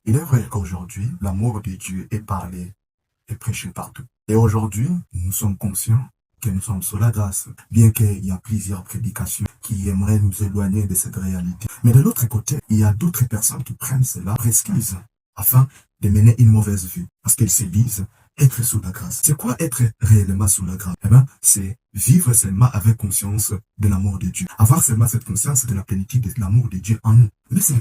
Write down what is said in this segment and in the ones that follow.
Il est vrai qu'aujourd'hui, l'amour de Dieu est parlé et prêché partout. Et aujourd'hui, nous sommes conscients que nous sommes sous la grâce, bien qu'il y a plusieurs prédications qui aimeraient nous éloigner de cette réalité. Mais de l'autre côté, il y a d'autres personnes qui prennent cela prescrise afin de mener une mauvaise vie, parce qu'ils se disent être sous la grâce. C'est quoi être réellement sous la grâce? Eh bien, c'est vivre seulement avec conscience de l'amour de Dieu. Avoir seulement cette conscience de la plénitude de l'amour de Dieu en nous. Mais ce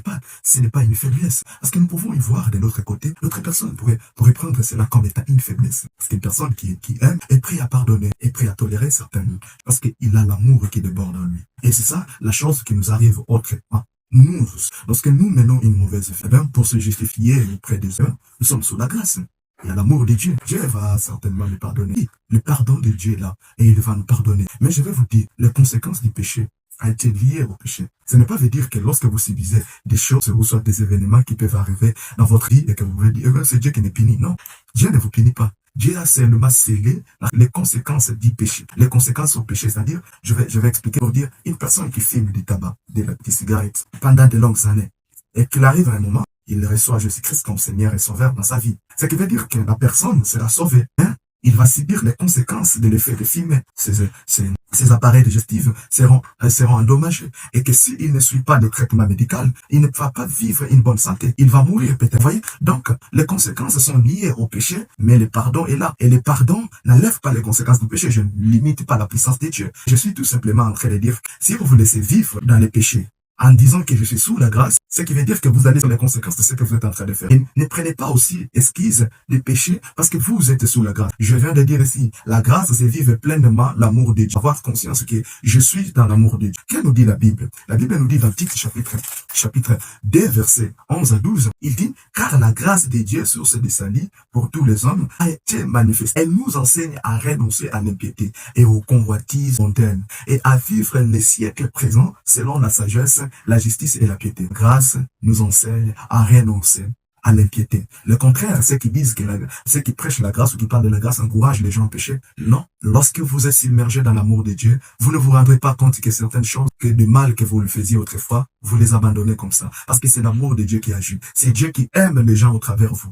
n'est pas une faiblesse. Parce que nous pouvons y voir de l'autre côté, l'autre personne pourrait prendre cela comme étant une faiblesse. Parce qu'une personne qui aime est prêt à pardonner, est prêt à tolérer certaines, parce qu'il a l'amour qui déborde en lui. Et c'est ça, la chose qui nous arrive autrement. Nous, lorsque nous menons une mauvaise vie, eh bien, pour se justifier auprès des hommes, nous sommes sous la grâce. Il y a l'amour de Dieu. Dieu va certainement nous pardonner. Le pardon de Dieu est là et il va nous pardonner. Mais je vais vous dire, les conséquences du péché a été liées au péché. Ce n'est pas veut dire que lorsque vous subissez des choses ou soit des événements qui peuvent arriver dans votre vie et que vous pouvez dire, c'est Dieu qui nous punit. Non, Dieu ne vous punit pas. Dieu a seulement scellé les conséquences du péché. Les conséquences au péché, c'est-à-dire, je vais expliquer pour dire, une personne qui fume du tabac, des cigarettes pendant de longues années et qu'il arrive à un moment, il reçoit Jésus-Christ comme Seigneur et Sauveur dans sa vie. Ce qui veut dire que la personne sera sauvée. Hein? Il va subir les conséquences de l'effet de fumer. Ses appareils digestifs seront endommagés. Et que s'il ne suit pas de traitement médical, il ne va pas vivre une bonne santé. Il va mourir peut-être. Vous voyez? Donc, les conséquences sont liées au péché, mais le pardon est là. Et le pardon n'enlève pas les conséquences du péché. Je ne limite pas la puissance de Dieu. Je suis tout simplement en train de dire, si vous vous laissez vivre dans les péchés, en disant que je suis sous la grâce, ce qui veut dire que vous allez sur les conséquences de ce que vous êtes en train de faire. Et ne prenez pas aussi excuse des péchés parce que vous êtes sous la grâce. Je viens de dire ici, la grâce, c'est vivre pleinement l'amour de Dieu. Avoir conscience que je suis dans l'amour de Dieu. Qu'elle nous dit la Bible? La Bible nous dit dans Tite chapitre 2, versets 11 à 12, il dit, car la grâce de Dieu sur ce salut pour tous les hommes a été manifestée. Elle nous enseigne à renoncer à l'impiété et aux convoitises mondaines et à vivre les siècles présents selon la sagesse, la justice et la piété. Grâce nous enseigne à renoncer à l'impiété. Le contraire, ceux qui disent que ceux qui prêchent la grâce ou qui parlent de la grâce encouragent les gens à pécher. Non. Lorsque vous êtes submergé dans l'amour de Dieu, vous ne vous rendrez pas compte que certaines choses, que de mal que vous le faisiez autrefois, vous les abandonnez comme ça. Parce que c'est l'amour de Dieu qui agit. C'est Dieu qui aime les gens au travers de vous.